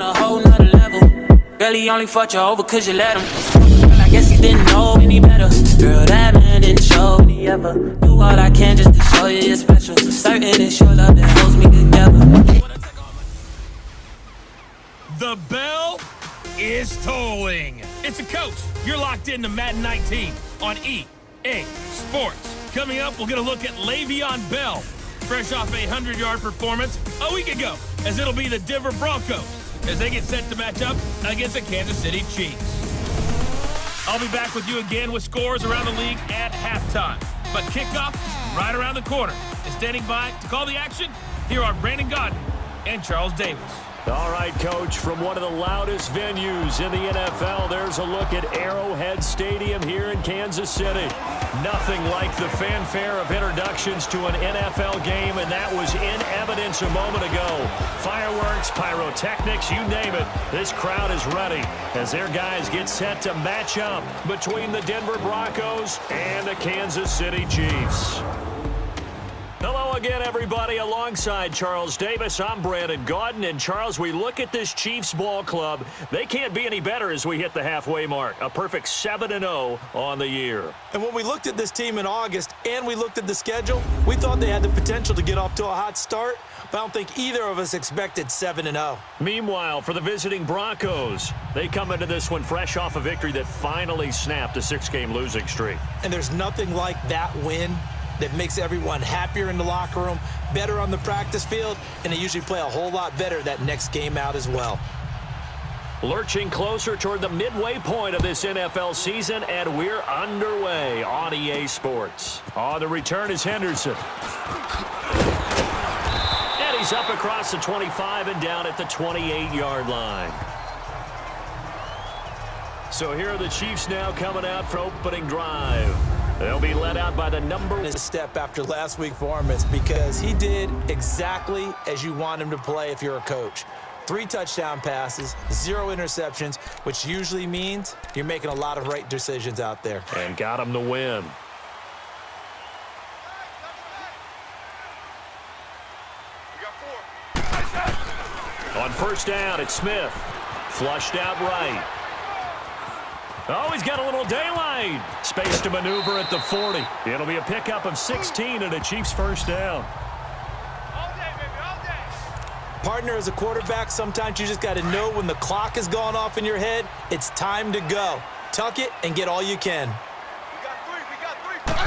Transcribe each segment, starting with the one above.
a whole nother level. Girl, he only fucked you over cause you let him. Girl, I guess he didn't know any better. Girl, that man didn't show me ever. Do all I can just to show you you're special. Certain it's your love that holds me together. The bell is tolling. It's a coach. You're locked into Madden 19 on EA Sports. Coming up, we'll get a look at Le'Veon Bell, fresh off a 100-yard performance a week ago, as it'll be the Denver Broncos as they get set to match up against the Kansas City Chiefs. I'll be back with you again with scores around the league at halftime. But kickoff right around the corner. And standing by to call the action, here are Brandon Gaudin and Charles Davis. All right, Coach, from one of the loudest venues in the NFL, there's a look at Arrowhead Stadium here in Kansas City. Nothing like the fanfare of introductions to an NFL game, and that was in evidence a moment ago. Fireworks, pyrotechnics, you name it. This crowd is ready as their guys get set to match up between the Denver Broncos and the Kansas City Chiefs. Hello again, everybody. Alongside Charles Davis, I'm Brandon Gaudin. And Charles, we look at this Chiefs ball club. They can't be any better as we hit the halfway mark. A perfect 7-0 on the year. And when we looked at this team in August and we looked at the schedule, we thought they had the potential to get off to a hot start. But I don't think either of us expected 7-0. Meanwhile, for the visiting Broncos, they come into this one fresh off a victory that finally snapped a 6-game losing streak. And there's nothing like that win that makes everyone happier in the locker room, better on the practice field, and they usually play a whole lot better that next game out as well. Lurching closer toward the midway point of this NFL season, and we're underway on EA Sports. On the return is Henderson. And he's up across the 25 and down at the 28-yard line. So here are the Chiefs now coming out for opening drive. They'll be led out by the number. A step after last week's performance because he did exactly as you want him to play if you're a coach. 3 touchdown passes, 0 interceptions, which usually means you're making a lot of right decisions out there. And got him the win. On first down, it's Smith. Flushed out right. Oh, he's got a little daylight. Space to maneuver at the 40. It'll be a pickup of 16 and a Chiefs first down. All day, baby, all day. Partner, as a quarterback, sometimes you just got to know when the clock has gone off in your head, it's time to go. Tuck it and get all you can. We got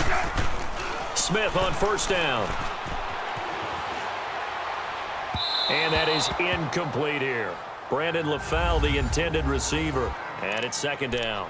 three. Smith on first down. And that is incomplete here. Brandon LaFell, the intended receiver. And it's second down.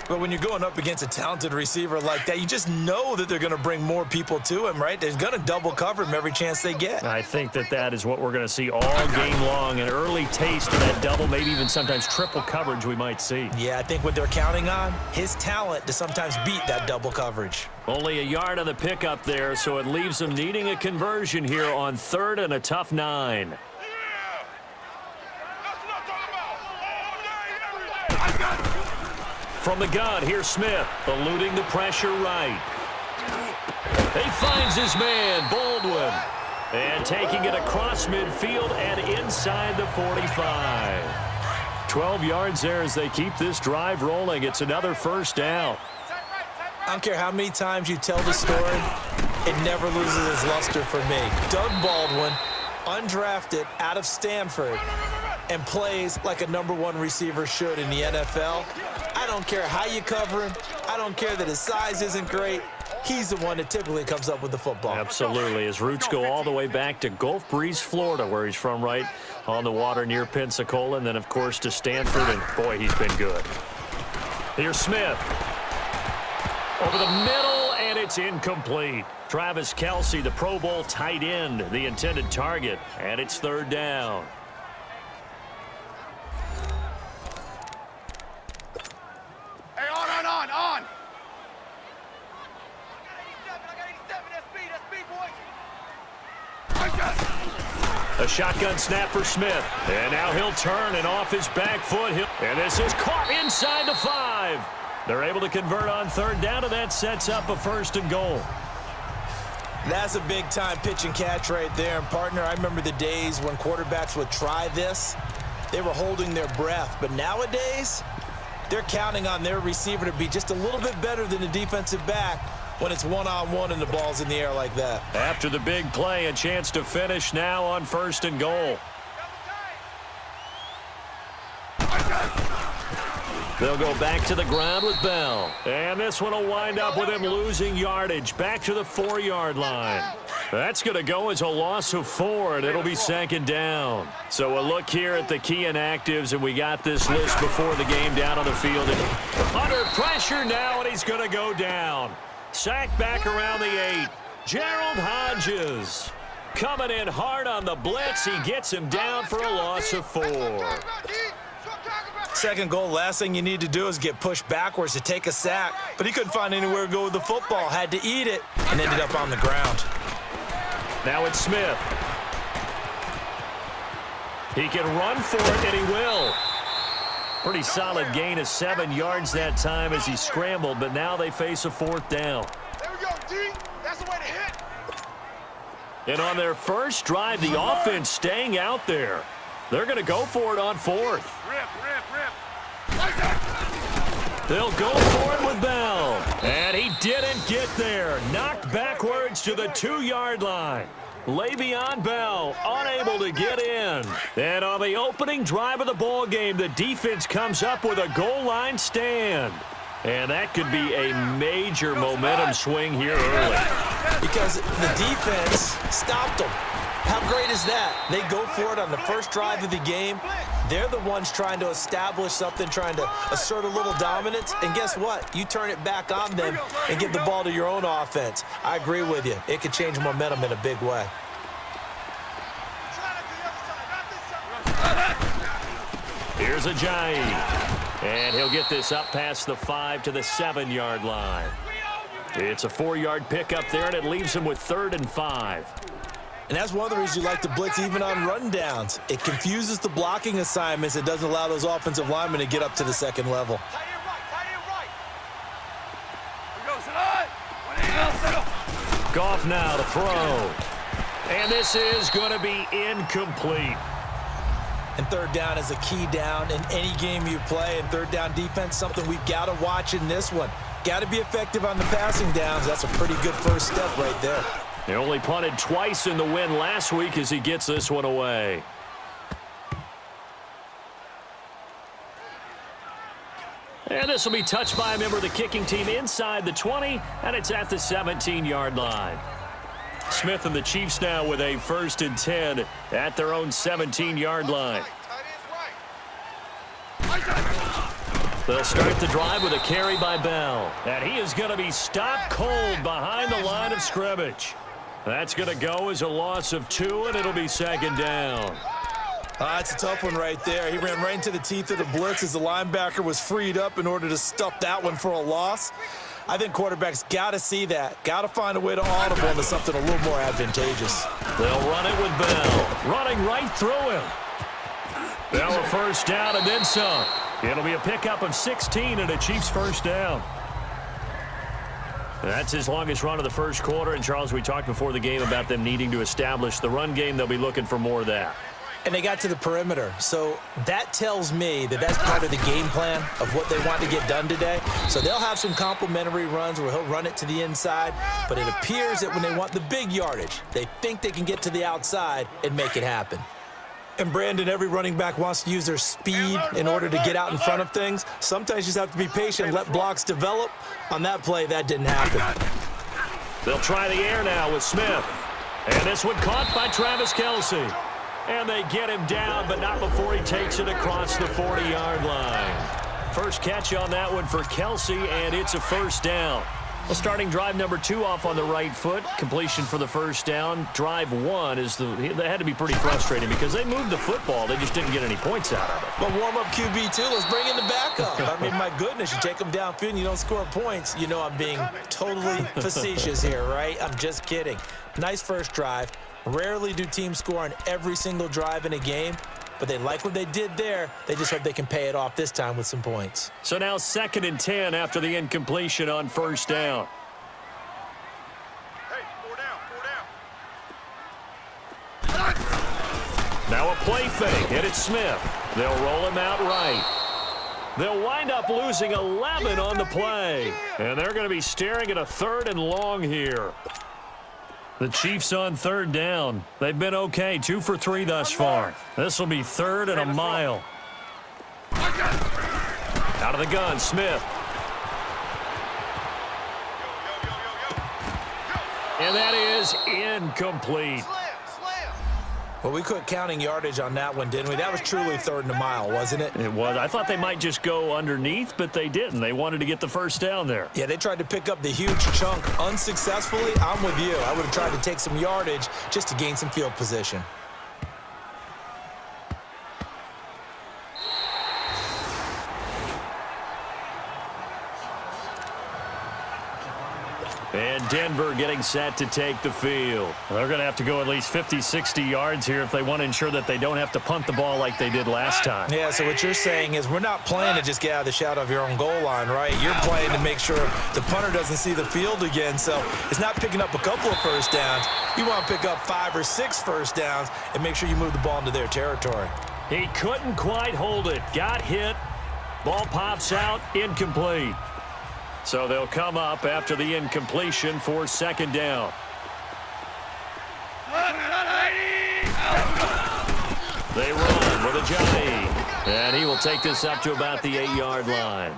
But when you're going up against a talented receiver like that, you just know that they're going to bring more people to him, right? They're going to double cover him every chance they get. I think that is what we're going to see all game long. An early taste of that double, maybe even sometimes triple coverage we might see. Yeah, I think what they're counting on, his talent to sometimes beat that double coverage. Only a yard on the pickup there, so it leaves them needing a conversion here on third and a tough 9. From the gun, here's Smith, eluding the pressure right. He finds his man, Baldwin, and taking it across midfield and inside the 45. 12 yards there as they keep this drive rolling. It's another first down. I don't care how many times you tell the story, it never loses its luster for me. Doug Baldwin, undrafted out of Stanford, and plays like a #1 receiver should in the NFL. I don't care how you cover him. I don't care that his size isn't great. He's the one that typically comes up with the football. Absolutely. His roots go all the way back to Gulf Breeze, Florida, where he's from, right on the water near Pensacola, and then, of course, to Stanford, and, boy, he's been good. Here's Smith. Over the middle, and it's incomplete. Travis Kelce, the Pro Bowl tight end, the intended target, and it's third down. On. A shotgun snap for Smith. And now he'll turn and off his back foot. And this is caught inside the 5. They're able to convert on third down, and that sets up a first and goal. That's a big-time pitch and catch right there. And, partner, I remember the days when quarterbacks would try this, they were holding their breath. But nowadays, they're counting on their receiver to be just a little bit better than the defensive back when it's one-on-one and the ball's in the air like that. After the big play, a chance to finish now on 1st and goal. They'll go back to the ground with Bell. And this one will wind up with him losing yardage. Back to the 4-yard line. That's going to go as a loss of 4, and it'll be 2nd down. So a look here at the key inactives, and we got this list before the game down on the field. And under pressure now, and he's going to go down. Sacked back around the 8. Gerald Hodges coming in hard on the blitz. He gets him down for a loss of 4. 2nd goal, last thing you need to do is get pushed backwards to take a sack. But he couldn't find anywhere to go with the football. Had to eat it and ended up on the ground. Now it's Smith. He can run for it, and he will. Pretty solid gain of 7 yards that time as he scrambled, but now they face a 4th down. There we go, D. That's the way to hit. And on their first drive, the offense staying out there. They're going to go for it on 4th. Rip. They'll go for it with Bell. And he didn't get there. Knocked backwards to the 2-yard line. Le'Veon Bell unable to get in. And on the opening drive of the ball game, the defense comes up with a goal line stand. And that could be a major momentum swing here early. Because the defense stopped them. How great is that? They go for it on the first drive of the game. They're the ones trying to establish something, trying to assert a little dominance. And guess what? You turn it back on them and give the ball to your own offense. I agree with you. It could change momentum in a big way. Here's Ajayi. And he'll get this up past the 5 to the 7-yard line. It's a 4-yard pickup there, and it leaves him with 3rd and 5. And that's one of the reasons you like to blitz even on rundowns. It confuses the blocking assignments. It doesn't allow those offensive linemen to get up to the 2nd level. Tight end right. Here we go, Goff now to throw. And this is going to be incomplete. And 3rd down is a key down in any game you play. And 3rd down defense, something we've got to watch in this one. Got to be effective on the passing downs. That's a pretty good first step right there. They only punted twice in the win last week as he gets this one away. And this will be touched by a member of the kicking team inside the 20, and it's at the 17-yard line. Smith and the Chiefs now with a 1st and 10 at their own 17-yard line. They'll start the drive with a carry by Bell. And he is going to be stopped cold behind the line of scrimmage. That's going to go as a loss of 2, and it'll be 2nd down. That's a tough one right there. He ran right into the teeth of the blitz as the linebacker was freed up in order to stuff that one for a loss. I think quarterbacks got to see that. Got to find a way to audible into something a little more advantageous. They'll run it with Bell. Running right through him. Bell a 1st down and then some. It'll be a pickup of 16 and a Chiefs 1st down. That's his longest run of the first quarter. And, Charles, we talked before the game about them needing to establish the run game. They'll be looking for more of that. And they got to the perimeter. So that tells me that that's part of the game plan of what they want to get done today. So they'll have some complementary runs where he'll run it to the inside. But it appears that when they want the big yardage, they think they can get to the outside and make it happen. And, Brandon, every running back wants to use their speed in order to get out in front of things. Sometimes you just have to be patient and let blocks develop. On that play, that didn't happen. They'll try the air now with Smith. And this one caught by Travis Kelce. And they get him down, but not before he takes it across the 40-yard line. First catch on that one for Kelce, and it's a 1st down. Well, starting drive number 2 off on the right foot. Completion for the 1st down. Drive 1 is they had to be pretty frustrating because they moved the football. They just didn't get any points out of it. But warm-up QB, too. Let's bring in the backup. I mean, my goodness, you take them downfield and you don't score points. You know I'm being totally facetious here, right? I'm just kidding. Nice first drive. Rarely do teams score on every single drive in a game. But they like what they did there. They just hope they can pay it off this time with some points. So now 2nd and 10 after the incompletion on 1st down. Hey, 4 down. Now a play fake, and it's Smith. They'll roll him out right. They'll wind up losing 11 on the play. And they're going to be staring at a 3rd and long here. The Chiefs on 3rd down. They've been okay, 2 for 3 thus far. This will be 3rd and a mile. Out of the gun, Smith. And that is incomplete. Well, we quit counting yardage on that one, didn't we? That was truly 3rd and a mile, wasn't it? It was. I thought they might just go underneath, but they didn't. They wanted to get the first down there. Yeah, they tried to pick up the huge chunk unsuccessfully. I'm with you. I would have tried to take some yardage just to gain some field position. And Denver getting set to take the field. They're going to have to go at least 50, 60 yards here if they want to ensure that they don't have to punt the ball like they did last time. Yeah, so what you're saying is we're not playing to just get out of the shadow of your own goal line, right? You're playing to make sure the punter doesn't see the field again. So it's not picking up a couple of first downs. You want to pick up 5 or 6 first downs and make sure you move the ball into their territory. He couldn't quite hold it. Got hit. Ball pops out. Incomplete. So they'll come up after the incompletion for 2nd down. They run with Ajani. And he will take this up to about the 8-yard line.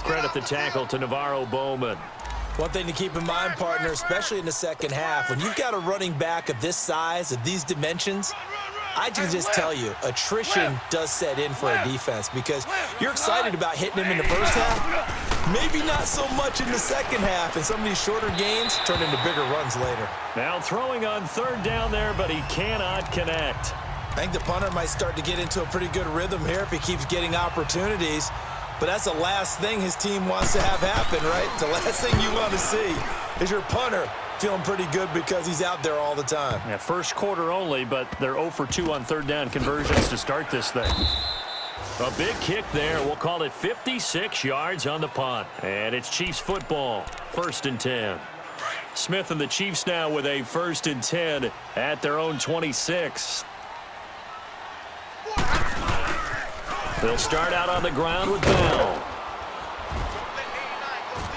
Credit the tackle to Navarro Bowman. One thing to keep in mind, partner, especially in the second half, when you've got a running back of this size, of these dimensions, I can just tell you, attrition does set in for a defense because you're excited about hitting him in the first half, maybe not so much in the second half, and some of these shorter gains turn into bigger runs later. Now throwing on 3rd down there, but he cannot connect. I think the punter might start to get into a pretty good rhythm here if he keeps getting opportunities, but that's the last thing his team wants to have happen, right? The last thing you want to see is your punter feeling pretty good because he's out there all the time. Yeah, first quarter only, but they're 0 for 2 on 3rd down conversions to start this thing. A big kick there. We'll call it 56 yards on the punt. And it's Chiefs football, 1st and 10. Smith and the Chiefs now with a 1st and 10 at their own 26. They'll start out on the ground with Bell.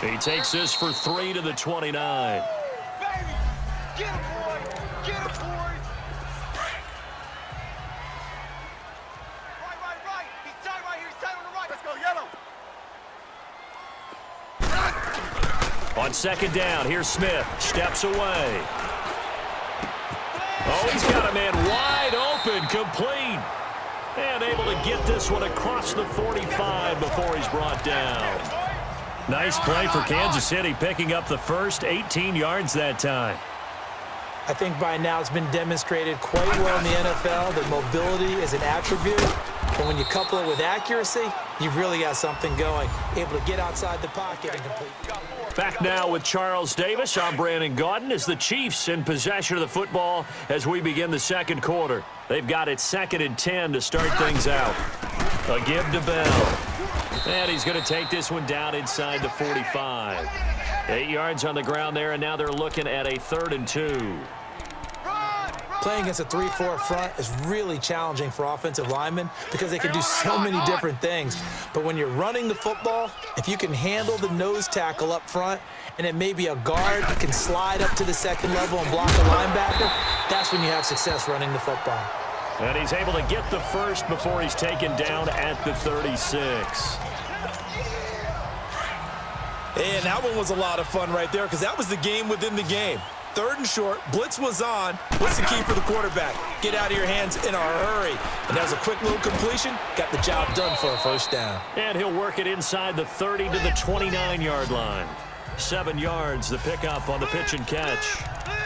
He takes this for 3 to the 29. Get him, boy! Get him, boy! Right. He's tight right here. He's tight on the right. Let's go, yellow. On 2nd down, here's Smith. Steps away. Oh, he's got a man wide open, complete. And able to get this one across the 45 before he's brought down. Nice play for Kansas City, picking up the first 18 yards that time. I think by now it's been demonstrated quite well in the NFL that mobility is an attribute. But when you couple it with accuracy, you've really got something going. Able to get outside the pocket and complete. Back now with Charles Davis. I'm Brandon Gaudin as the Chiefs in possession of the football as we begin the 2nd quarter. They've got it 2nd and 10 to start things out. A give to Bell. And he's going to take this one down inside the 45. 8 yards on the ground there, and now they're looking at a 3rd and 2. Playing against a 3-4 front is really challenging for offensive linemen because they can do so many different things. But when you're running the football, if you can handle the nose tackle up front and then maybe a guard can slide up to the 2nd level and block a linebacker, that's when you have success running the football. And he's able to get the first before he's taken down at the 36. And that one was a lot of fun right there because that was the game within the game. 3rd and short, blitz was on. What's the key for the quarterback? Get out of your hands in a hurry. And that was a quick little completion. Got the job done for a 1st down. And he'll work it inside the 30 to the 29-yard line. 7 yards, the pickup on the pitch and catch.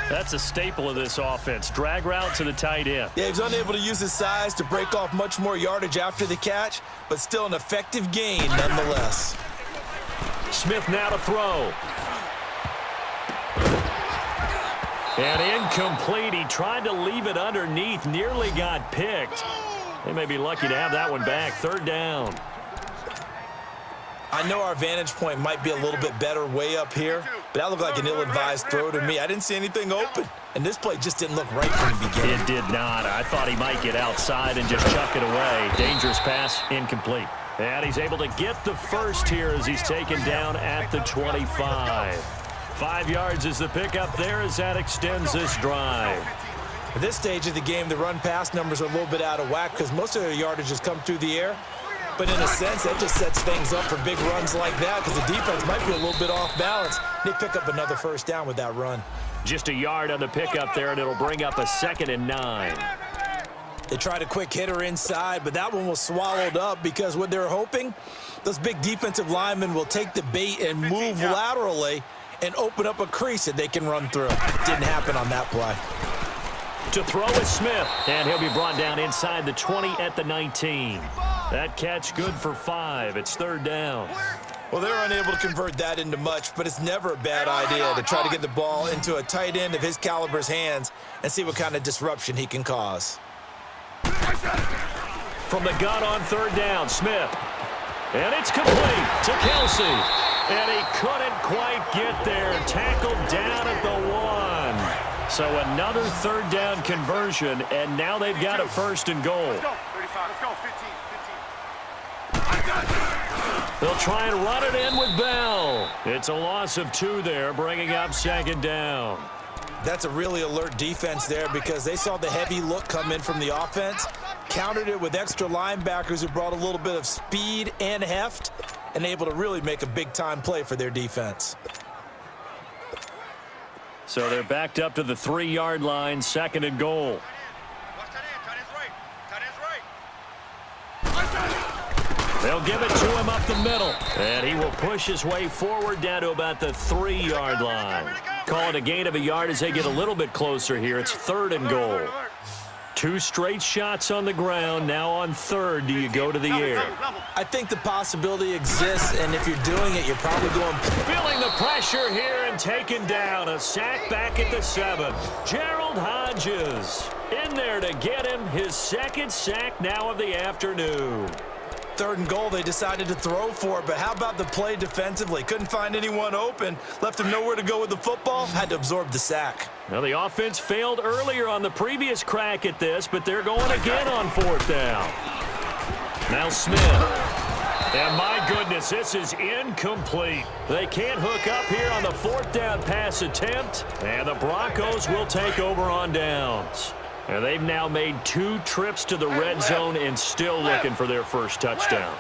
That's a staple of this offense. Drag route to the tight end. Yeah, he was unable to use his size to break off much more yardage after the catch, but still an effective gain nonetheless. Smith now to throw. And incomplete. He tried to leave it underneath. Nearly got picked. They may be lucky to have that one back. 3rd down. I know our vantage point might be a little bit better way up here, but that looked like an ill-advised throw to me. I didn't see anything open, and this play just didn't look right from the beginning. It did not. I thought he might get outside and just chuck it away. Dangerous pass, incomplete. And he's able to get the first here as he's taken down at the 25. 5 yards is the pickup there as that extends this drive. At this stage of the game, the run-pass numbers are a little bit out of whack because most of their yardage has come through the air. But in a sense, that just sets things up for big runs like that because the defense might be a little bit off balance. They pick up another first down with that run. Just a yard on the pickup there, and it'll bring up a 2nd and 9. They tried a quick hitter inside, but that one was swallowed up because what they're hoping, those big defensive linemen will take the bait and move laterally and open up a crease that they can run through. Didn't happen on that play. To throw is Smith, and he'll be brought down inside the 20 at the 19. That catch good for 5. It's 3rd down. Well, they're unable to convert that into much, but it's never a bad idea to try to get the ball into a tight end of his caliber's hands and see what kind of disruption he can cause. From the gun on 3rd down, Smith. And it's complete to Kelsey. And he couldn't quite get there. Tackled down at the 1. So another 3rd down conversion, and now they've got a 1st and goal. Let's go. 35. Let's go. 15. They'll try and run it in with Bell. It's a loss of 2 there, bringing up 2nd down. That's a really alert defense there because they saw the heavy look come in from the offense, countered it with extra linebackers who brought a little bit of speed and heft, and able to really make a big-time play for their defense. So they're backed up to the 3-yard line, 2nd and goal. They'll give it to him up the middle. And he will push his way forward down to about the 3-yard line. Call it a gain of a yard as they get a little bit closer here. It's 3rd and goal. 2 straight shots on the ground. Now on 3rd, do you go to the air? I think the possibility exists, and if you're doing it, you're probably going... Feeling the pressure here and taken down. A sack back at the 7. Gerald Hodges in there to get him his 2nd sack now of the afternoon. 3rd and goal, they decided to throw for it, but how about the play defensively? Couldn't find anyone open, left him nowhere to go with the football, had to absorb the sack. Now the offense failed earlier on the previous crack at this, but they're going again on 4th down. Now Smith. And my goodness, this is incomplete. They can't hook up here on the 4th down pass attempt, and the Broncos will take over on downs. And they've now made 2 trips to the red zone and still looking for their first touchdown.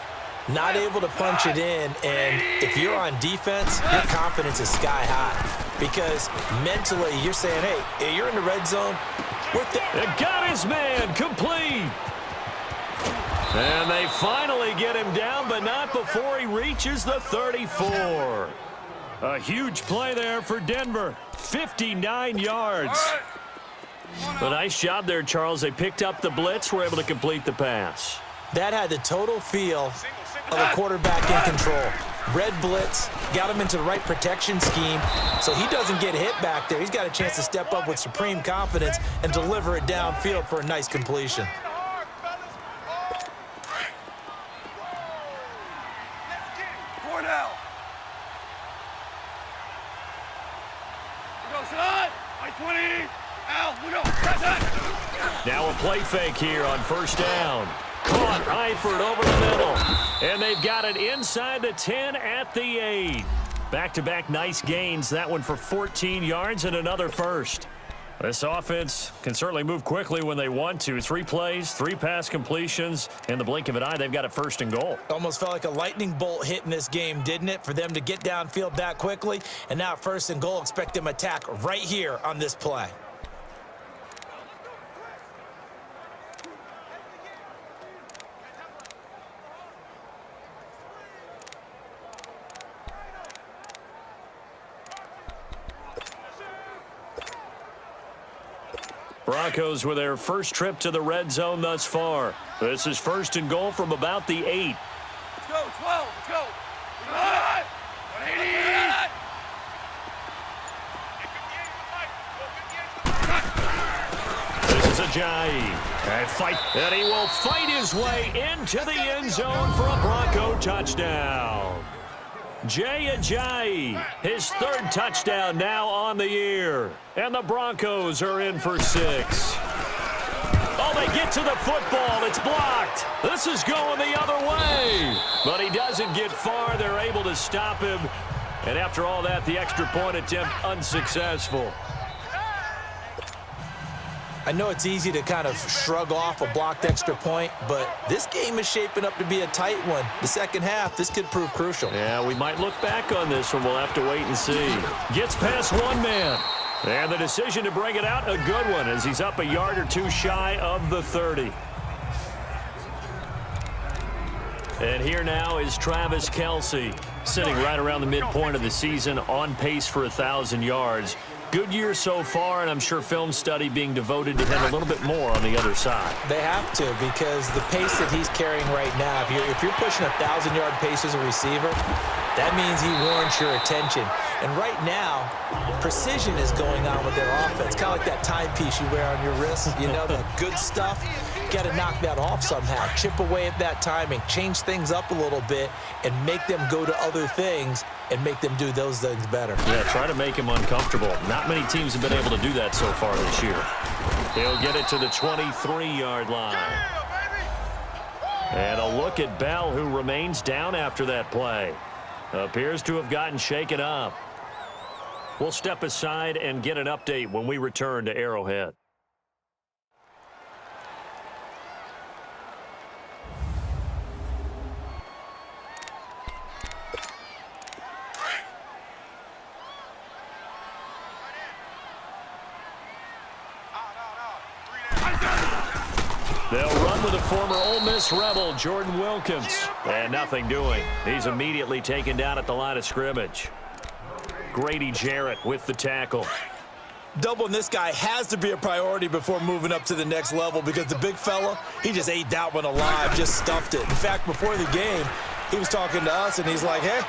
Not able to punch it in, and if you're on defense, your confidence is sky high. Because mentally, you're saying, hey, you're in the red zone. They got his man, complete. And they finally get him down, but not before he reaches the 34. A huge play there for Denver, 59 yards. A nice job there, Charles. They picked up the blitz, were able to complete the pass. That had the total feel of a quarterback in control. Red blitz, got him into the right protection scheme, so he doesn't get hit back there. He's got a chance to step up with supreme confidence and deliver it downfield for a nice completion. Now a play fake here on 1st down. Caught Eifert over the middle. And they've got it inside the 10 at the 8. Back-to-back nice gains. That one for 14 yards and another first. This offense can certainly move quickly when they want to. 3 plays, 3 pass completions. In the blink of an eye, they've got it 1st and goal. Almost felt like a lightning bolt hit in this game, didn't it? For them to get downfield that quickly. And now 1st and goal, expect them to attack right here on this play. Broncos with their first trip to the red zone thus far. This is 1st and goal from about the 8. Let's go, 12, let's go. 180. This is Ajayi. And he will fight his way into the end zone for a Bronco touchdown. Jay Ajayi, his third touchdown now on the year. And the Broncos are in for 6. Oh, they get to the football. It's blocked. This is going the other way. But he doesn't get far. They're able to stop him. And after all that, the extra point attempt unsuccessful. I know it's easy to kind of shrug off a blocked extra point, but this game is shaping up to be a tight one. The second half, this could prove crucial. Yeah, we might look back on this one. We'll have to wait and see. Gets past one man. And the decision to bring it out, a good one, as he's up a yard or two shy of the 30. And here now is Travis Kelce, sitting right around the midpoint of the season, on pace for 1,000 yards. Good year so far, and I'm sure film study being devoted to him a little bit more on the other side. They have to, because the pace that he's carrying right now, if you're pushing 1,000-yard pace as a receiver, that means he warrants your attention. And right now, precision is going on with their offense. Kind of like that timepiece you wear on your wrist, you know, that good stuff. You got to knock that off somehow. Chip away at that timing, change things up a little bit, and make them go to other things and make them do those things better. Yeah, try to make him uncomfortable. Not many teams have been able to do that so far this year. He'll get it to the 23-yard line. And a look at Bell, who remains down after that play. Appears to have gotten shaken up. We'll step aside and get an update when we return to Arrowhead. They'll run with the former Ole Miss Rebel, Jordan Wilkins. And nothing doing. He's immediately taken down at the line of scrimmage. Grady Jarrett with the tackle. Doubling this guy has to be a priority before moving up to the next level, because the big fella, he just ate that one alive, just stuffed it. In fact, before the game, he was talking to us, and he's like, hey,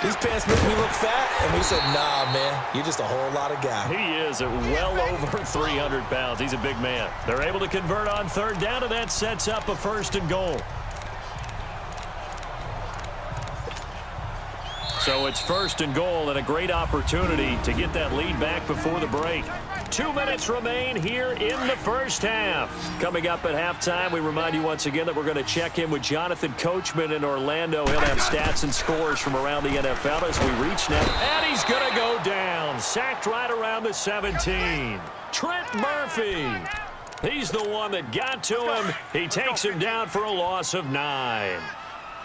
these pants make me look fat. And we said, nah, man, you're just a whole lot of guy. He is at well over 300 pounds. He's a big man. They're able to convert on third down, and that sets up a 1st and goal. So it's 1st and goal, and a great opportunity to get that lead back before the break. 2 minutes remain here in the first half. Coming up at halftime, we remind you once again that we're going to check in with Jonathan Coachman in Orlando. He'll have stats and scores from around the NFL as we reach now. And he's going to go down. Sacked right around the 17. Trent Murphy. He's the one that got to him. He takes him down for a loss of 9.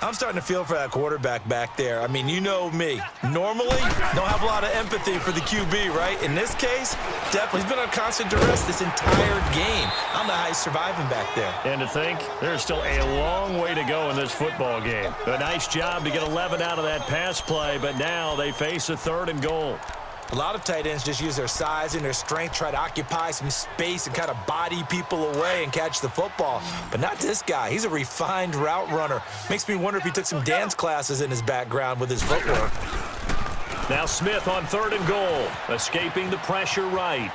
I'm starting to feel for that quarterback back there. I mean, you know me. Normally, don't have a lot of empathy for the QB, right? In this case, definitely. He's been on constant duress this entire game. I don't know how he's surviving back there. And to think, there's still a long way to go in this football game. A nice job to get 11 out of that pass play, but now they face a 3rd and goal. A lot of tight ends just use their size and their strength, try to occupy some space and kind of body people away and catch the football. But not this guy. He's a refined route runner. Makes me wonder if he took some dance classes in his background with his footwork. Now Smith on 3rd and goal, escaping the pressure right.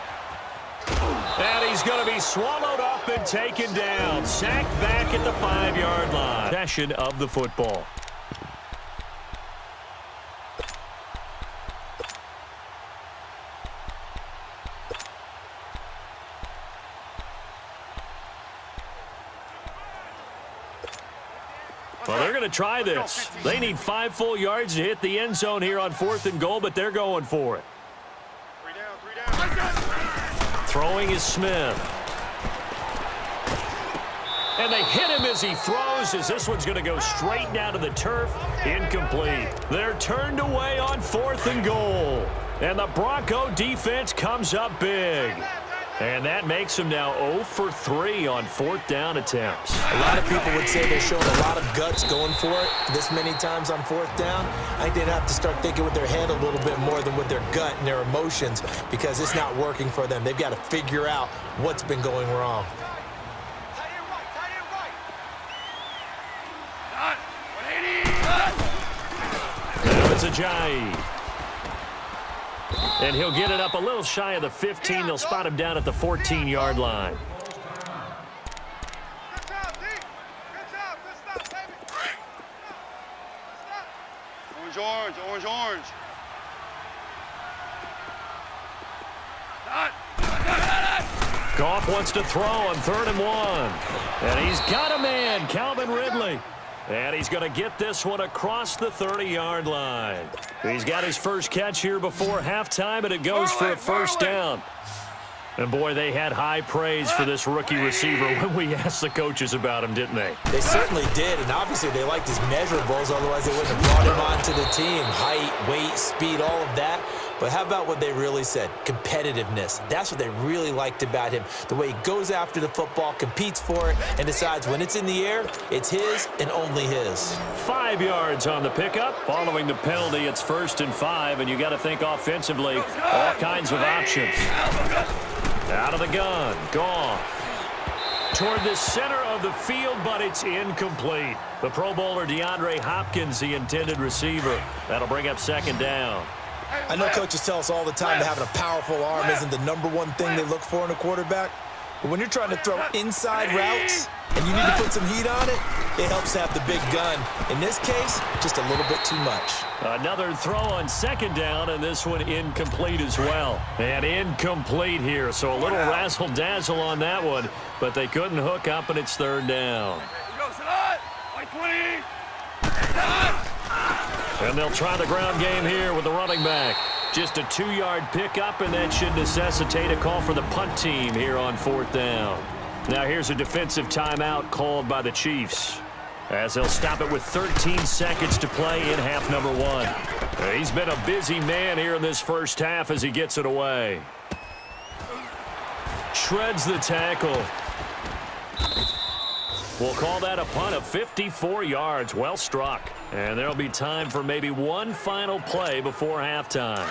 And he's going to be swallowed up and taken down. Sacked back at the 5-yard line. Possession of the football. Well, they're going to try this. They need 5 full yards to hit the end zone here on 4th and goal, but they're going for it. 3 down. Throwing is Smith. And they hit him as he throws, as this one's going to go straight down to the turf. Incomplete. They're turned away on 4th and goal. And the Bronco defense comes up big. And that makes them now 0 for 3 on 4th down attempts. A lot of people would say they're showing a lot of guts going for it this many times on 4th down. I think they'd have to start thinking with their head a little bit more than with their gut and their emotions, because it's not working for them. They've got to figure out what's been going wrong. Tight end right. 180. Now it's Ajayi. And he'll get it up a little shy of the 15. They'll spot him down at the 14-yard line. Good job, D. Good job. Good stuff, baby. Good stuff. Orange, orange, orange. Goff wants to throw on 3rd and 1. And he's got a man, Calvin Ridley. And he's going to get this one across the 30-yard line. He's got his first catch here before halftime, and it goes for a first down. And, boy, they had high praise for this rookie receiver when we asked the coaches about him, didn't they? They certainly did, and obviously they liked his measurables, otherwise they wouldn't have brought him onto the team. Height, weight, speed, all of that. But how about what they really said? Competitiveness. That's what they really liked about him. The way he goes after the football, competes for it, and decides when it's in the air, it's his and only his. 5 yards on the pickup. Following the penalty, it's 1st and 5, and you got to think offensively, all kinds of options. Out of the gun, Goff. Toward the center of the field, but it's incomplete. The Pro Bowler DeAndre Hopkins, the intended receiver. That'll bring up 2nd down. I know coaches tell us all the time that having a powerful arm isn't the #1 thing they look for in a quarterback. But when you're trying to throw inside routes and you need to put some heat on it, it helps to have the big gun. In this case, just a little bit too much. Another throw on 2nd down, and this one incomplete as well. And incomplete here, so a little razzle-dazzle on that one, but they couldn't hook up, and it's 3rd down. And they'll try the ground game here with the running back. Just a 2-yard pickup, and that should necessitate a call for the punt team here on 4th down. Now here's a defensive timeout called by the Chiefs, as they'll stop it with 13 seconds to play in half number 1. He's been a busy man here in this first half as he gets it away. Shreds the tackle. We'll call that a punt of 54 yards. Well struck. And there'll be time for maybe one final play before halftime.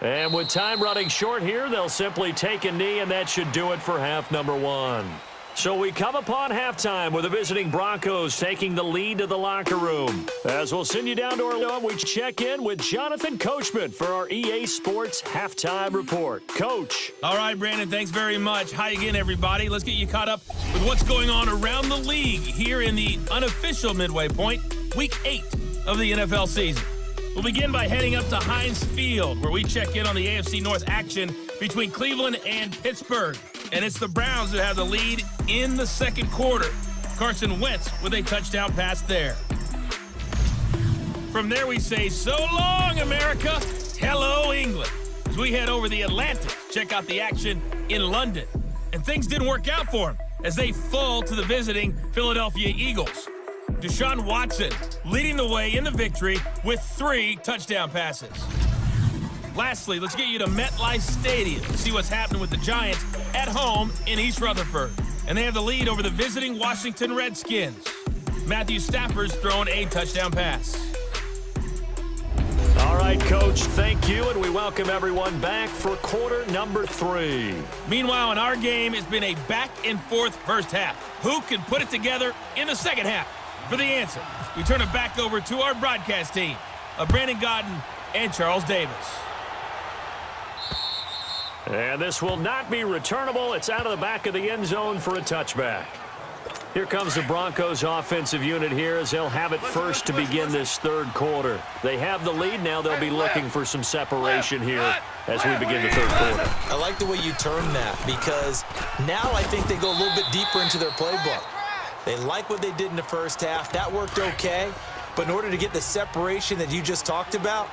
And with time running short here, they'll simply take a knee, and that should do it for half number 1. So we come upon halftime with the visiting Broncos taking the lead to the locker room. As we'll send you down to Orlando, we check in with Jonathan Coachman for our EA Sports Halftime Report. Coach. All right, Brandon, thanks very much. Hi again, everybody. Let's get you caught up with what's going on around the league here in the unofficial midway point, Week 8 of the NFL season. We'll begin by heading up to Heinz Field, where we check in on the AFC North action between Cleveland and Pittsburgh. And it's the Browns that have the lead in the second quarter. Carson Wentz with a touchdown pass there. From there we say, so long, America. Hello, England. As we head over the Atlantic, check out the action in London. And things didn't work out for them as they fall to the visiting Philadelphia Eagles. Deshaun Watson leading the way in the victory with 3 touchdown passes. Lastly, let's get you to MetLife Stadium to see what's happening with the Giants at home in East Rutherford. And they have the lead over the visiting Washington Redskins. Matthew Stafford's thrown a touchdown pass. All right, Coach, thank you, and we welcome everyone back for quarter number 3. Meanwhile, in our game, it's been a back-and-forth first half. Who can put it together in the second half? For the answer, we turn it back over to our broadcast team of Brandon Godden and Charles Davis. And this will not be returnable. It's out of the back of the end zone for a touchback. Here comes the Broncos offensive unit here as they'll have it first to begin this third quarter. They have the lead. Now they'll be looking for some separation here as we begin the third quarter. I like the way you term that because now I think they go a little bit deeper into their playbook. They like what they did in the first half. That worked okay. But in order to get the separation that you just talked about,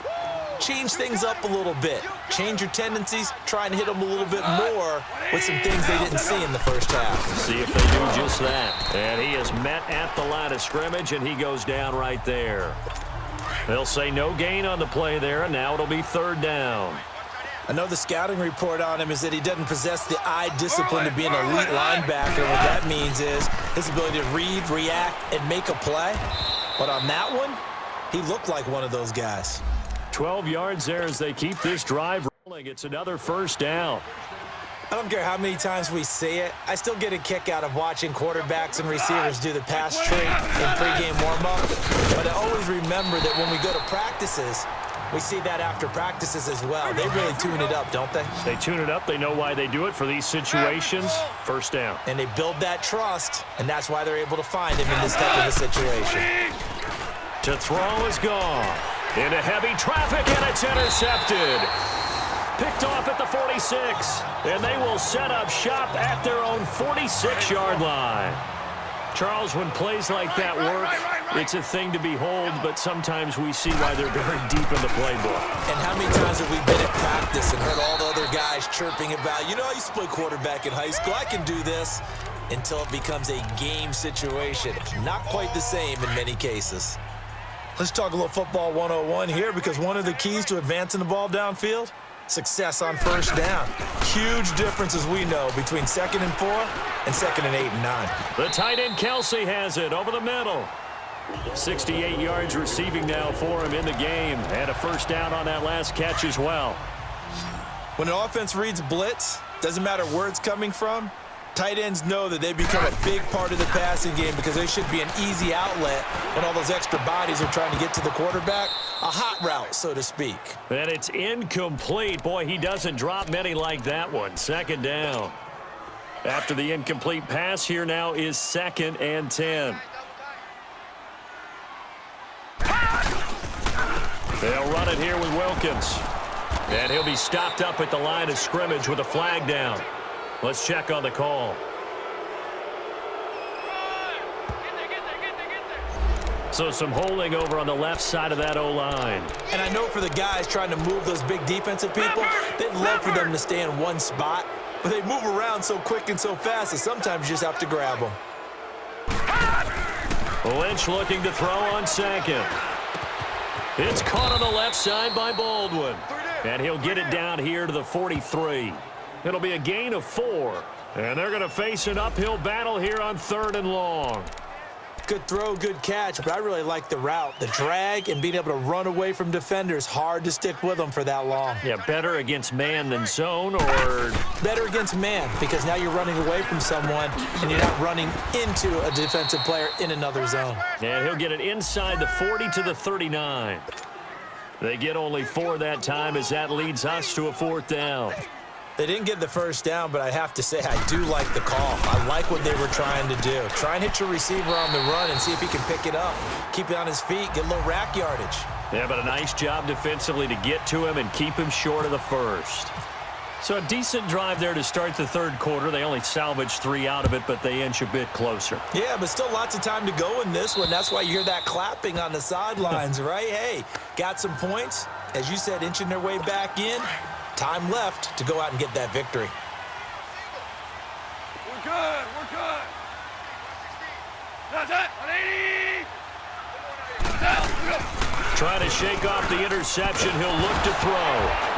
change things up a little bit. Change your tendencies. Try and hit them a little bit more with some things they didn't see in the first half. See if they do just that. And he is met at the line of scrimmage, and he goes down right there. They'll say no gain on the play there, and now it'll be third down. I know the scouting report on him is that he doesn't possess the eye discipline to be an elite linebacker. What that means is his ability to read, react, and make a play. But on that one, he looked like one of those guys. 12 yards there as they keep this drive rolling. It's another first down. I don't care how many times we see it. I still get a kick out of watching quarterbacks and receivers do the pass trick in pregame warm-up. But I always remember that when we go to practices, We see that after practices as well. They really tune it up, don't they? They tune it up. They know why they do it for these situations. First down. And they build that trust, and that's why they're able to find him in this type of a situation. To throw is gone. Into heavy traffic, and it's intercepted. Picked off at the 46. And they will set up shop at their own 46-yard line. Charles, when plays like that work, it's a thing to behold, but sometimes we see why they're very deep in the playbook. And how many times have we been at practice and heard all the other guys chirping about, you know, I used to play quarterback in high school, I can do this, until it becomes a game situation. Not quite the same in many cases. Let's talk a little football 101 here, because one of the keys to advancing the ball downfield, success on first down. Huge difference, as we know, between 2nd and 4 and 2nd and 8 and 9. The tight end Kelsey has it over the middle. 68 yards receiving now for him in the game. And a first down on that last catch as well. When an offense reads blitz, doesn't matter where it's coming from, tight ends know that they become a big part of the passing game because they should be an easy outlet when all those extra bodies are trying to get to the quarterback. A hot route, so to speak. And it's incomplete. Boy, he doesn't drop many like that one. 2nd down. After the incomplete pass, here now is 2nd and 10. They'll run it here with Wilkins. And he'll be stopped up at the line of scrimmage with a flag down. Let's check on the call. So some holding over on the left side of that O-line. And I know for the guys trying to move those big defensive people, they'd love for them to stay in one spot, but they move around so quick and so fast that sometimes you just have to grab them. Lynch looking to throw on 2nd. It's caught on the left side by Baldwin. And he'll get it down here to the 43. It'll be a gain of 4. And they're going to face an uphill battle here on 3rd and long. Good throw, good catch, but I really like the route. The drag and being able to run away from defenders, hard to stick with them for that long. Yeah, better against man than zone, or? Better against man, because now you're running away from someone and you're not running into a defensive player in another zone. And he'll get it inside the 40 to the 39. They get only 4 that time as that leads us to a 4th down. They didn't get the first down, but I have to say I do like the call. I like what they were trying to do. Try and hit your receiver on the run and see if he can pick it up. Keep it on his feet, get a little rack yardage. Yeah, but a nice job defensively to get to him and keep him short of the first. So a decent drive there to start the 3rd quarter. They only salvaged 3 out of it, but they inch a bit closer. Yeah, but still lots of time to go in this one. That's why you hear that clapping on the sidelines, right? Hey, got some points. As you said, inching their way back in. Time left to go out and get that victory. We're good. We're good. That's it. 180. Trying to shake off the interception. He'll look to throw.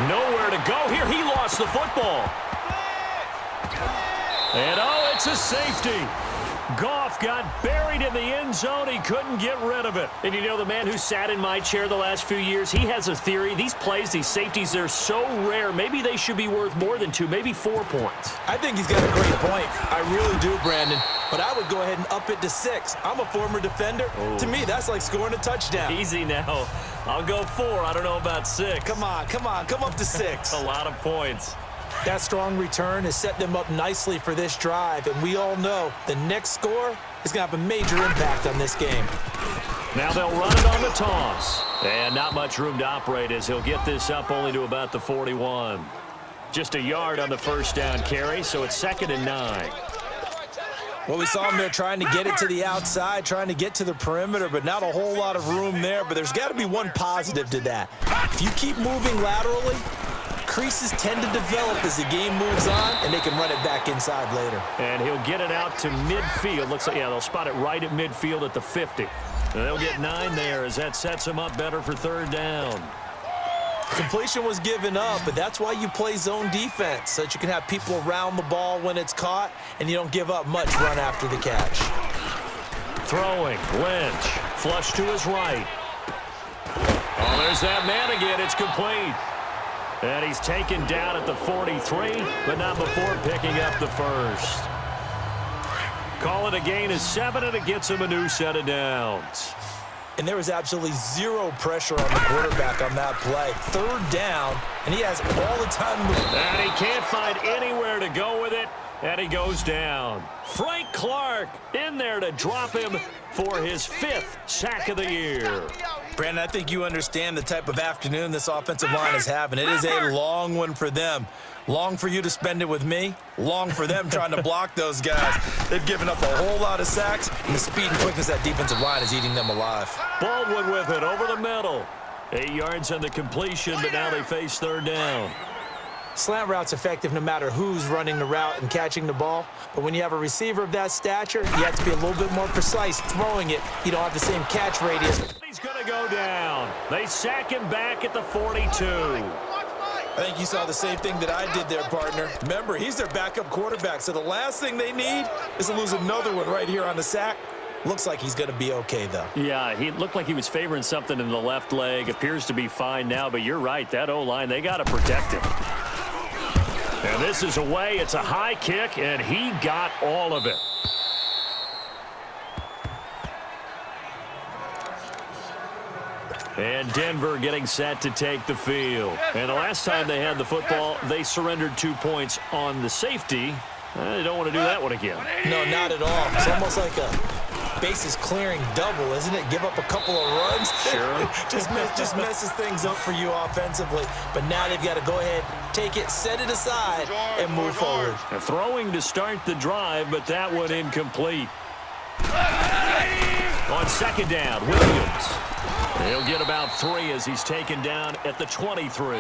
Nowhere to go here. He lost the football. And, oh, it's a safety. Goff got buried in the end zone. He couldn't get rid of it. And you know, the man who sat in my chair the last few years, he has a theory. These plays, these safeties, they're so rare. Maybe they should be worth more than 2, maybe 4 points. I think he's got a great point. I really do, Brandon. But I would go ahead and up it to 6. I'm a former defender. Oh. To me, that's like scoring a touchdown. Easy now. I'll go 4. I don't know about 6. Come on. Come up to 6. A lot of points. That strong return has set them up nicely for this drive, and we all know the next score is going to have a major impact on this game. Now they'll run it on the toss. And not much room to operate as he'll get this up only to about the 41. Just a yard on the first down carry, so it's 2nd and 9. Well, we saw him there trying to get it to the outside, trying to get to the perimeter, but not a whole lot of room there. But there's got to be one positive to that. If you keep moving laterally, creases tend to develop as the game moves on, and they can run it back inside later. And he'll get it out to midfield. Looks like, yeah, they'll spot it right at midfield at the 50. And they'll get 9 there as that sets them up better for 3rd down. Completion was given up, but that's why you play zone defense, so that you can have people around the ball when it's caught, and you don't give up much run after the catch. Throwing, Lynch, flush to his right. Oh, there's that man again. It's complete. And he's taken down at the 43, but not before picking up the first. Call it a gain of 7, and it gets him a new set of downs. And there was absolutely zero pressure on the quarterback on that play. Third down, and he has all the time in the world. And he can't find anywhere to go with it, and he goes down. Frank Clark in there to drop him for his 5th sack of the year. Brandon, I think you understand the type of afternoon this offensive line is having. It is a long one for them. Long for you to spend it with me. Long for them trying to block those guys. They've given up a whole lot of sacks, and the speed and quickness of that defensive line is eating them alive. Baldwin with it over the middle. 8 yards on the completion, but now they face third down. Slant route's effective no matter who's running the route and catching the ball. But when you have a receiver of that stature, you have to be a little bit more precise throwing it. You don't have the same catch radius. He's going to go down. They sack him back at the 42. I think you saw the same thing that I did there, partner. Remember, he's their backup quarterback, so the last thing they need is to lose another one right here on the sack. Looks like he's going to be okay, though. Yeah, he looked like he was favoring something in the left leg. Appears to be fine now, but you're right. That O-line, they got to protect him. And this is away. It's a high kick, and he got all of it. And Denver getting set to take the field. And the last time they had the football, they surrendered 2 points on the safety. They don't want to do that one again. No, not at all. It's almost like a bases clearing double, isn't it? Give up a couple of runs. Sure. just messes things up for you offensively. But now they've got to go ahead, take it, set it aside, and move forward. And throwing to start the drive, but that one incomplete. On second down, Williams. He'll get about 3 as he's taken down at the 23.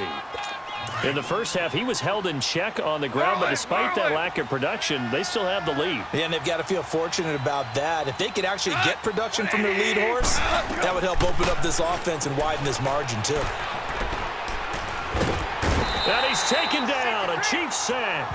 In the first half, he was held in check on the ground, but despite that lack of production, they still have the lead. Yeah, and they've got to feel fortunate about that. If they could actually get production from their lead horse, that would help open up this offense and widen this margin, too. And he's taken down, a Chiefs sack.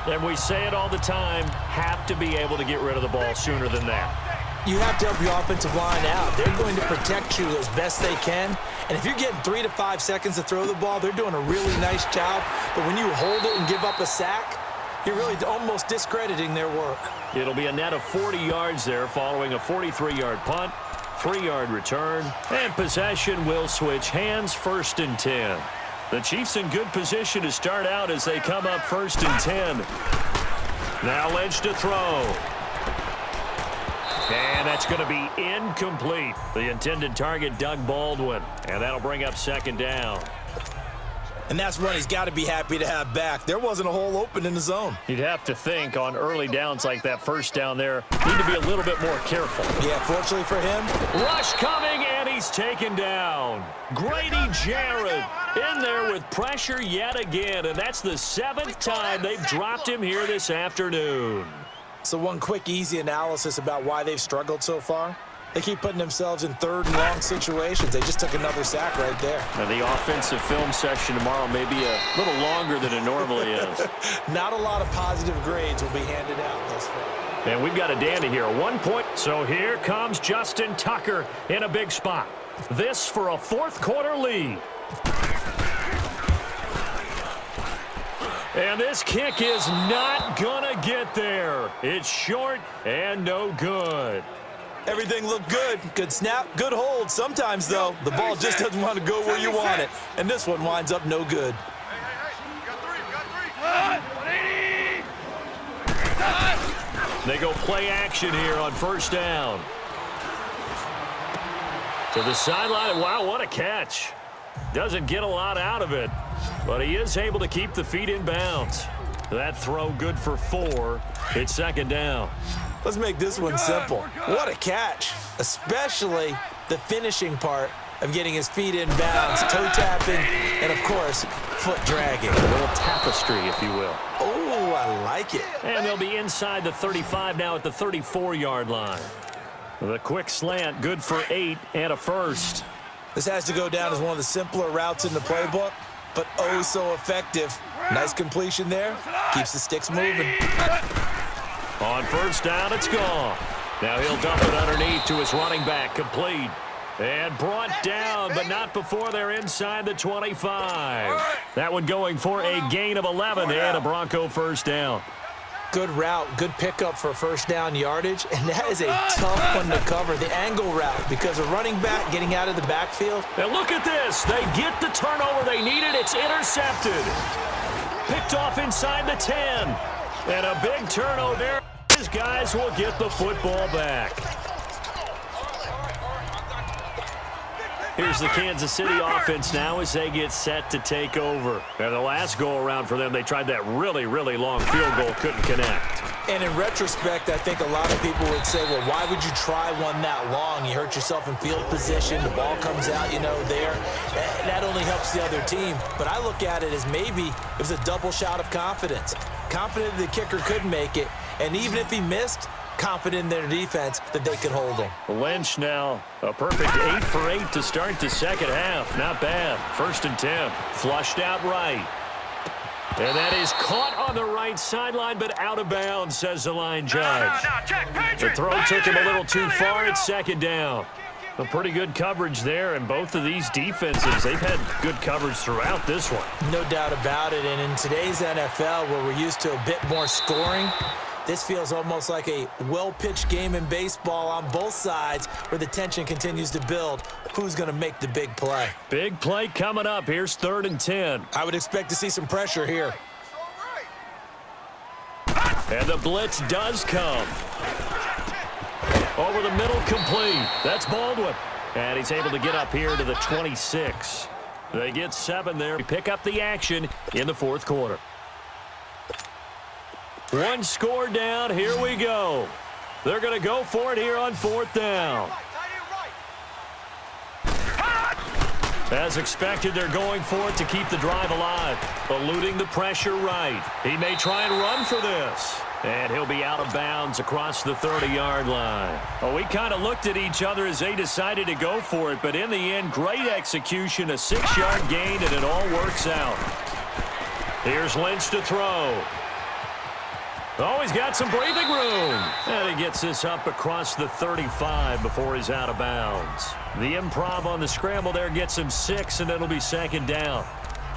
And we say it all the time, have to be able to get rid of the ball sooner than that. You have to help your offensive line out. They're going to protect you as best they can. And if you're getting 3 to 5 seconds to throw the ball, they're doing a really nice job. But when you hold it and give up a sack, you're really almost discrediting their work. It'll be a net of 40 yards there following a 43-yard punt, 3-yard return, and possession will switch hands, 1st and 10. The Chiefs in good position to start out as they come up 1st and 10. Now Lynch to throw. And that's going to be incomplete. The intended target, Doug Baldwin. And that'll bring up 2nd down. And that's one he's got to be happy to have back. There wasn't a hole open in the zone. You'd have to think on early downs like that 1st down there, need to be a little bit more careful. Yeah, fortunately for him. Rush coming, and he's taken down. Grady Jarrett in there with pressure yet again. And that's the 7th time they've dropped him here this afternoon. So one quick, easy analysis about why they've struggled so far. They keep putting themselves in 3rd and long situations. They just took another sack right there. Now the offensive film session tomorrow may be a little longer than it normally is. Not a lot of positive grades will be handed out thus far. And we've got a dandy here, 1 point. So here comes Justin Tucker in a big spot. This for a 4th quarter lead. And this kick is not gonna get there. It's short and no good. Everything looked good. Good snap, good hold. Sometimes, though, the ball just doesn't want to go where you want it. And this one winds up no good. They go play action here on 1st down. To the sideline. Wow, what a catch. Doesn't get a lot out of it, but he is able to keep the feet in bounds. That throw good for 4. It's 2nd down. Let's make this one simple. What a catch, especially the finishing part of getting his feet in bounds, toe tapping, and, of course, foot dragging. A little tapestry, if you will. Oh, I like it. And they'll be inside the 35 now at the 34-yard line. The quick slant, good for 8 and a 1st. This has to go down as one of the simpler routes in the playbook, but oh so effective. Nice completion there. Keeps the sticks moving. On 1st down, it's gone. Now he'll dump it underneath to his running back, complete. And brought down, but not before they're inside the 25. That one going for a gain of 11 and a Bronco 1st down. Good route, good pickup for first down yardage, and that is a tough one to cover. The angle route, because a running back getting out of the backfield. And look at this. They get the turnover they needed. It's intercepted. Picked off inside the 10. And a big turnover. These guys will get the football back. Here's the Kansas City offense now as they get set to take over. And the last go-around for them, they tried that really, really long field goal, couldn't connect. And in retrospect, I think a lot of people would say, well, why would you try one that long? You hurt yourself in field position. The ball comes out, there. That only helps the other team. But I look at it as maybe it was a double shot of confidence. Confident the kicker could make it. And even if he missed, confident in their defense that they could hold him. Lynch now, a perfect 8 for 8 to start the second half. Not bad. 1st and 10. Flushed out right. And that is caught on the right sideline, but out of bounds, says the line judge. The throw took him a little too far. It's 2nd down. A pretty good coverage there, and both of these defenses, they've had good coverage throughout this one. No doubt about it, and in today's NFL, where we're used to a bit more scoring, this feels almost like a well-pitched game in baseball on both sides where the tension continues to build. Who's going to make the big play? Big play coming up. Here's 3rd and 10. I would expect to see some pressure here. And the blitz does come. Over the middle, complete. That's Baldwin. And he's able to get up here to the 26. They get 7 there. We pick up the action in the 4th quarter. 1 score down. Here we go. They're going to go for it here on 4th down. As expected, they're going for it to keep the drive alive. Eluding the pressure right. He may try and run for this. And he'll be out of bounds across the 30-yard line. Well, we kind of looked at each other as they decided to go for it, but in the end, great execution, a 6-yard gain, and it all works out. Here's Lynch to throw. Oh, he's got some breathing room. And he gets this up across the 35 before he's out of bounds. The improv on the scramble there gets him 6, and it'll be 2nd down.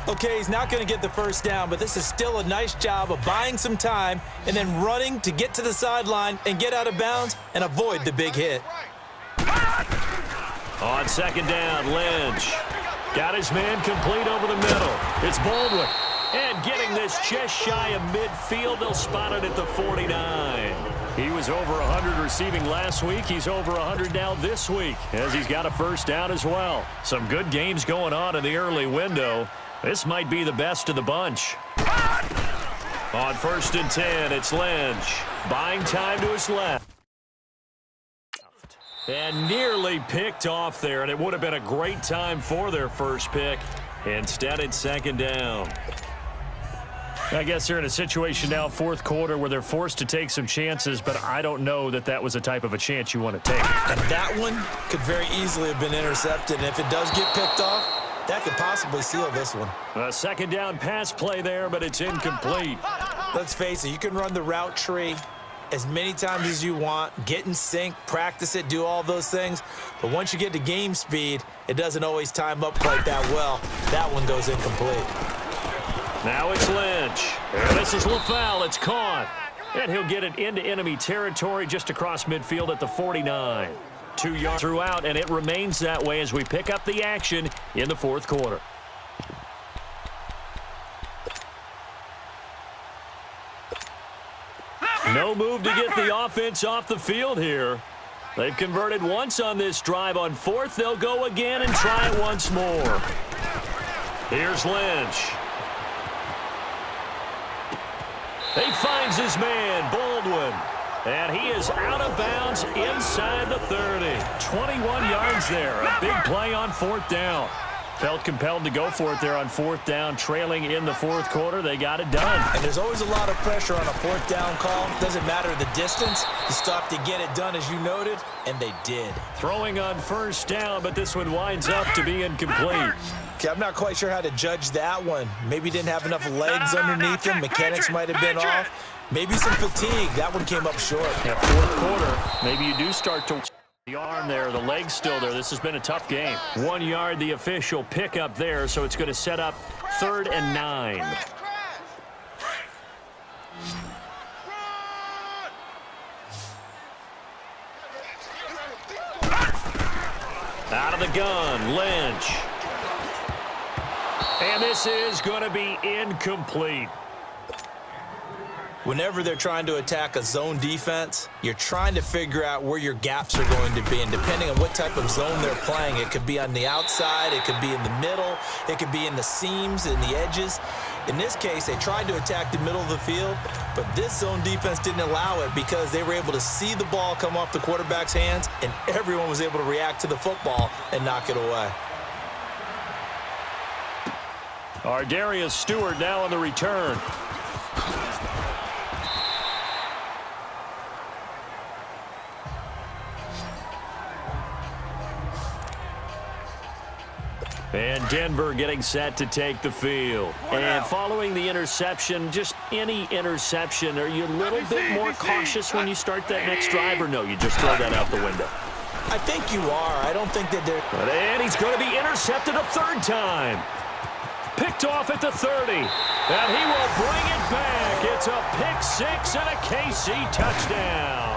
Okay, he's not going to get the first down, but this is still a nice job of buying some time and then running to get to the sideline and get out of bounds and avoid the big hit. On 2nd down, Lynch got his man complete over the middle. It's Baldwin. And getting this just shy of midfield, they'll spot it at the 49. He was over 100 receiving last week. He's over 100 now this week as he's got a first down as well. Some good games going on in the early window. This might be the best of the bunch. On 1st and 10, it's Lynch. Buying time to his left. And nearly picked off there, and it would have been a great time for their first pick. Instead, it's 2nd down. I guess they're in a situation now, 4th quarter, where they're forced to take some chances, but I don't know that that was a type of a chance you want to take. And that one could very easily have been intercepted, and if it does get picked off, that could possibly seal this one. A 2nd down pass play there, but it's incomplete. Let's face it, you can run the route tree as many times as you want, get in sync, practice it, do all those things. But once you get to game speed, it doesn't always time up quite that well. That one goes incomplete. Now it's Lynch. And this is LaFell. It's caught. And he'll get it into enemy territory just across midfield at the 49. 2 yards throughout, and it remains that way as we pick up the action in the 4th quarter. No move to get the offense off the field here. They've converted once on this drive. On 4th, they'll go again and try it once more. Here's Lynch. He finds his man, Baldwin. And he is out of bounds inside the 30. 21 yards there. A big play on 4th down. Felt compelled to go for it there on 4th down, trailing in the 4th quarter. They got it done. And there's always a lot of pressure on a 4th down call. Doesn't matter the distance. You stop to get it done, as you noted, and they did. Throwing on 1st down, but this one winds up to be incomplete. Okay, I'm not quite sure how to judge that one. Maybe didn't have enough legs underneath him. Mechanics might have been off. Maybe some fatigue. That one came up short. Yeah, 4th quarter. Maybe you do start to... The arm there, the leg's still there. This has been a tough game. 1 yard, the official pickup there, so it's going to set up 3rd and 9. Out of the gun, Lynch. And this is going to be incomplete. Whenever they're trying to attack a zone defense, you're trying to figure out where your gaps are going to be. And depending on what type of zone they're playing, it could be on the outside, it could be in the middle, it could be in the seams and the edges. In this case, they tried to attack the middle of the field, but this zone defense didn't allow it because they were able to see the ball come off the quarterback's hands, and everyone was able to react to the football and knock it away. Darius Stewart now on the return. And Denver getting set to take the field. And following the interception, just any interception, are you a little bit more cautious when you start that next drive, or no, you just throw that out the window? I think you are. I don't think that they're... And he's going to be intercepted a third time. Picked off at the 30. And he will bring it back. It's a pick six and a KC touchdown.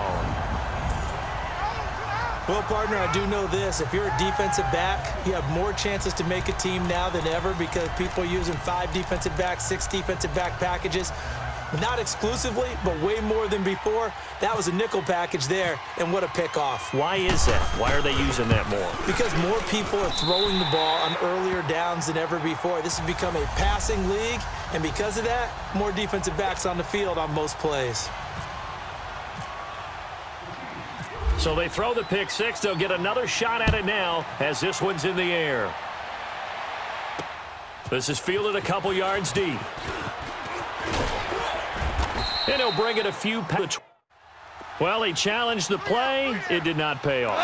Well, partner, I do know this. If you're a defensive back, you have more chances to make a team now than ever because people are using 5 defensive backs, 6 defensive back packages. Not exclusively, but way more than before. That was a nickel package there, and what a pickoff. Why is that? Why are they using that more? Because more people are throwing the ball on earlier downs than ever before. This has become a passing league, and because of that, more defensive backs on the field on most plays. So they throw the pick six. They'll get another shot at it now as this one's in the air. This is fielded a couple yards deep. And he'll bring it a few. Well, he challenged the play. It did not pay off.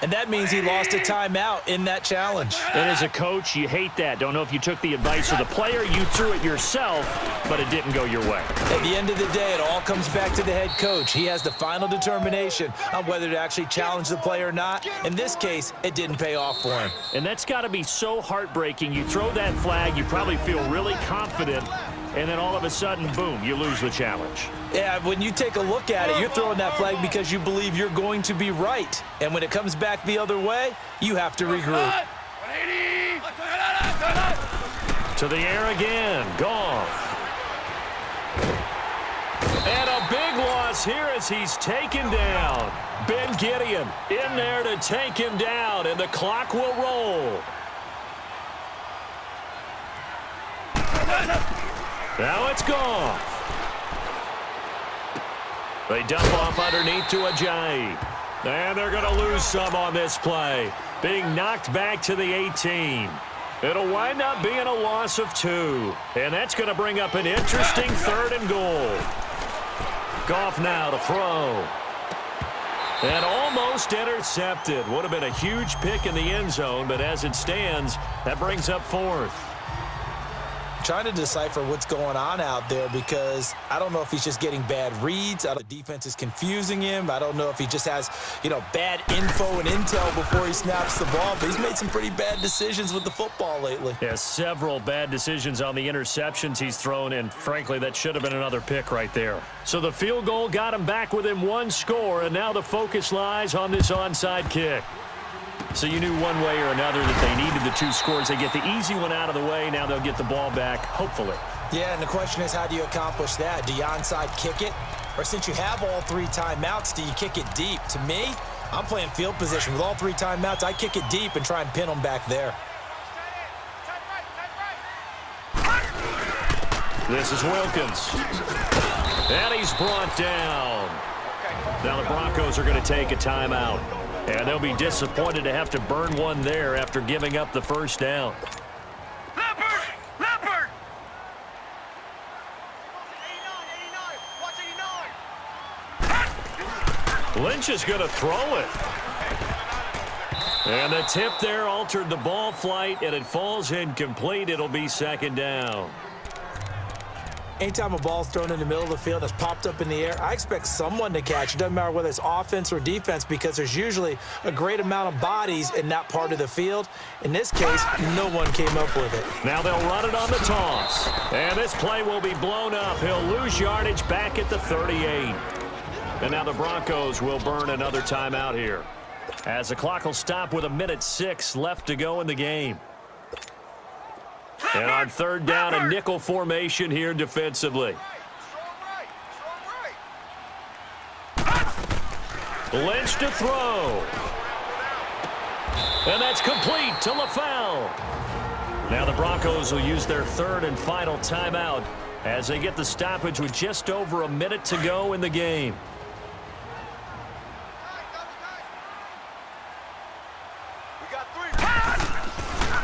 And that means he lost a timeout in that challenge. And as a coach, you hate that. Don't know if you took the advice of the player. You threw it yourself, but it didn't go your way. At the end of the day, it all comes back to the head coach. He has the final determination on whether to actually challenge the play or not. In this case, it didn't pay off for him. And that's got to be so heartbreaking. You throw that flag, you probably feel really confident, and then all of a sudden, boom, you lose the challenge. Yeah, when you take a look at it, you're throwing that flag because you believe you're going to be right. And when it comes back the other way, you have to regroup. To the air again. Goff. And a big loss here as he's taken down. Ben Gideon in there to take him down, and the clock will roll. Now it's Goff. They dump off underneath to Ajayi. And they're going to lose some on this play. Being knocked back to the 18. It'll wind up being a loss of 2. And that's going to bring up an interesting 3rd and goal. Goff now to throw. And almost intercepted. Would have been a huge pick in the end zone, but as it stands, that brings up 4th. Trying to decipher what's going on out there because I don't know if he's just getting bad reads. The defense is confusing him. I don't know if he just has, bad info and intel before he snaps the ball, but he's made some pretty bad decisions with the football lately. Yeah, several bad decisions on the interceptions he's thrown, and frankly, that should have been another pick right there. So the field goal got him back within 1 score, and now the focus lies on this onside kick. So you knew one way or another that they needed the 2 scores. They get the easy one out of the way. Now they'll get the ball back, hopefully. Yeah, and the question is, how do you accomplish that? Do you onside kick it? Or since you have all 3 timeouts, do you kick it deep? To me, I'm playing field position. With all 3 timeouts, I kick it deep and try and pin them back there. This is Wilkins. And he's brought down. Now the Broncos are going to take a timeout. And they'll be disappointed to have to burn one there after giving up the first down. Leopard! Lynch is going to throw it. And the tip there altered the ball flight, and it falls incomplete. It'll be 2nd down. Anytime a ball's thrown in the middle of the field that's popped up in the air, I expect someone to catch. It doesn't matter whether it's offense or defense because there's usually a great amount of bodies in that part of the field. In this case, no one came up with it. Now they'll run it on the toss. And this play will be blown up. He'll lose yardage back at the 38. And now the Broncos will burn another timeout here. As the clock will stop with 1:06 left to go in the game. And on third down, a nickel formation here defensively. Lynch to throw. And that's complete to LaFell. Now the Broncos will use their third and final timeout as they get the stoppage with just over a minute to go in the game.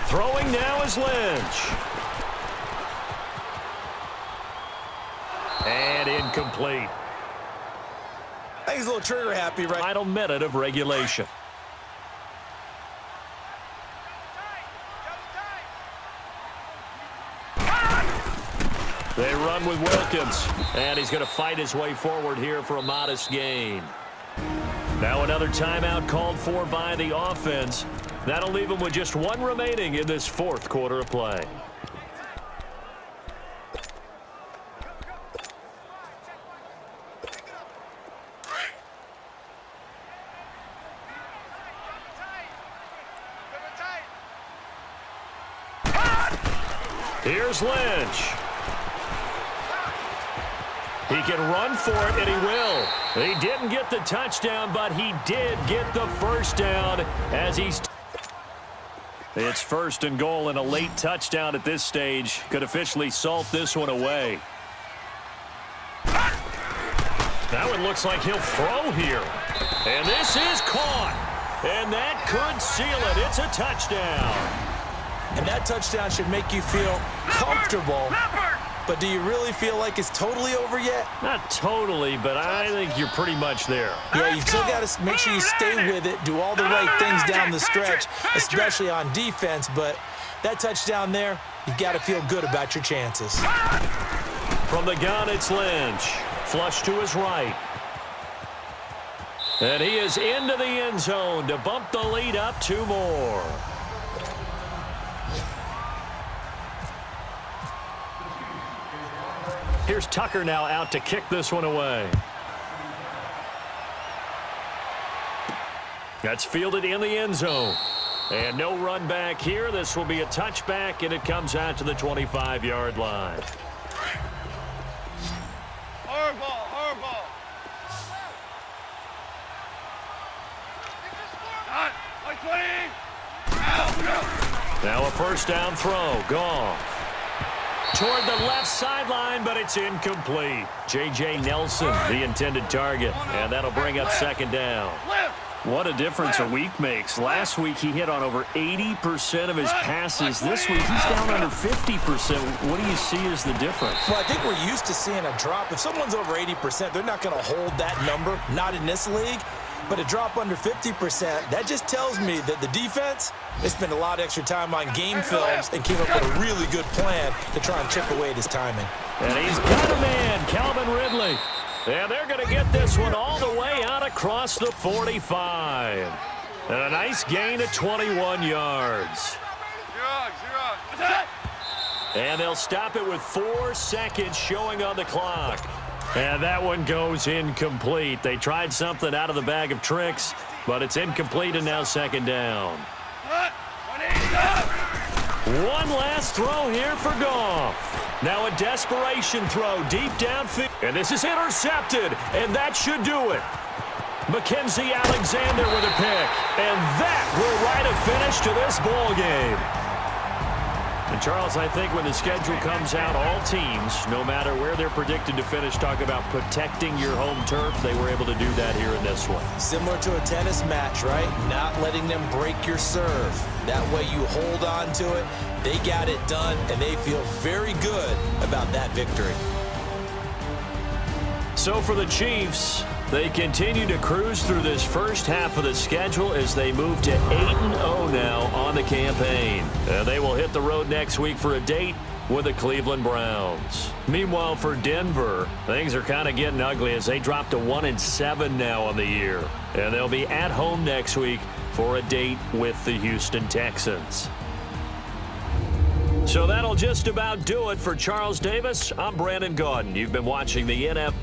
Throwing now is Lynch. And incomplete. I think he's a little trigger happy right now. Final minute of regulation. They run with Wilkins. And he's going to fight his way forward here for a modest gain. Now another timeout called for by the offense. That'll leave them with just one remaining in this fourth quarter of play. Here's Lynch. He can run for it, and he will. He didn't get the touchdown, but he did get the first down as he's... It's first and goal, and a late touchdown at this stage could officially salt this one away. Now it looks like he'll throw here. And this is caught. And that could seal it. It's a touchdown. And that touchdown should make you feel comfortable. But do you really feel like it's totally over yet? Not totally, but I think you're pretty much there. Yeah, you've still got to make sure you stay with it, do all the right things down the stretch, especially on defense. But that touchdown there, you've got to feel good about your chances. From the gun, it's Lynch. Flush to his right. And he is into the end zone to bump the lead up 2 more. Here's Tucker now out to kick this one away. That's fielded in the end zone. And no run back here. This will be a touchback, and it comes out to the 25-yard line. Hardball. Now a first down throw. Goff. Toward the left sideline, but it's incomplete. J.J. Nelson, the intended target, and that'll bring up second down. What a difference a week makes. Last week, he hit on over 80% of his passes. This week, he's down under 50%. What do you see as the difference? Well, I think we're used to seeing a drop. If someone's over 80%, they're not going to hold that number, not in this league. But a drop under 50%, that just tells me that the defense, they spent a lot of extra time on game films and came up with a really good plan to try and chip away at his timing. And he's got a man, Calvin Ridley. And they're going to get this one all the way out across the 45. And a nice gain of 21 yards. And they'll stop it with 4 seconds showing on the clock. And that one goes incomplete. They tried something out of the bag of tricks, but it's incomplete and now second down. One last throw here for Goff. Now a desperation throw deep downfield. And this is intercepted, and that should do it. Mackenzie Alexander with a pick. And that will write a finish to this ball game. And Charles, I think when the schedule comes out, all teams, no matter where they're predicted to finish, talk about protecting your home turf. They were able to do that here in this one. Similar to a tennis match, right? Not letting them break your serve. That way you hold on to it. They got it done, and they feel very good about that victory. So for the Chiefs, they continue to cruise through this first half of the schedule as they move to 8-0 now on the campaign. And they will hit the road next week for a date with the Cleveland Browns. Meanwhile, for Denver, things are kind of getting ugly as they drop to 1-7 now on the year. And they'll be at home next week for a date with the Houston Texans. So that'll just about do it for Charles Davis. I'm Brandon Gaudin. You've been watching the NFL.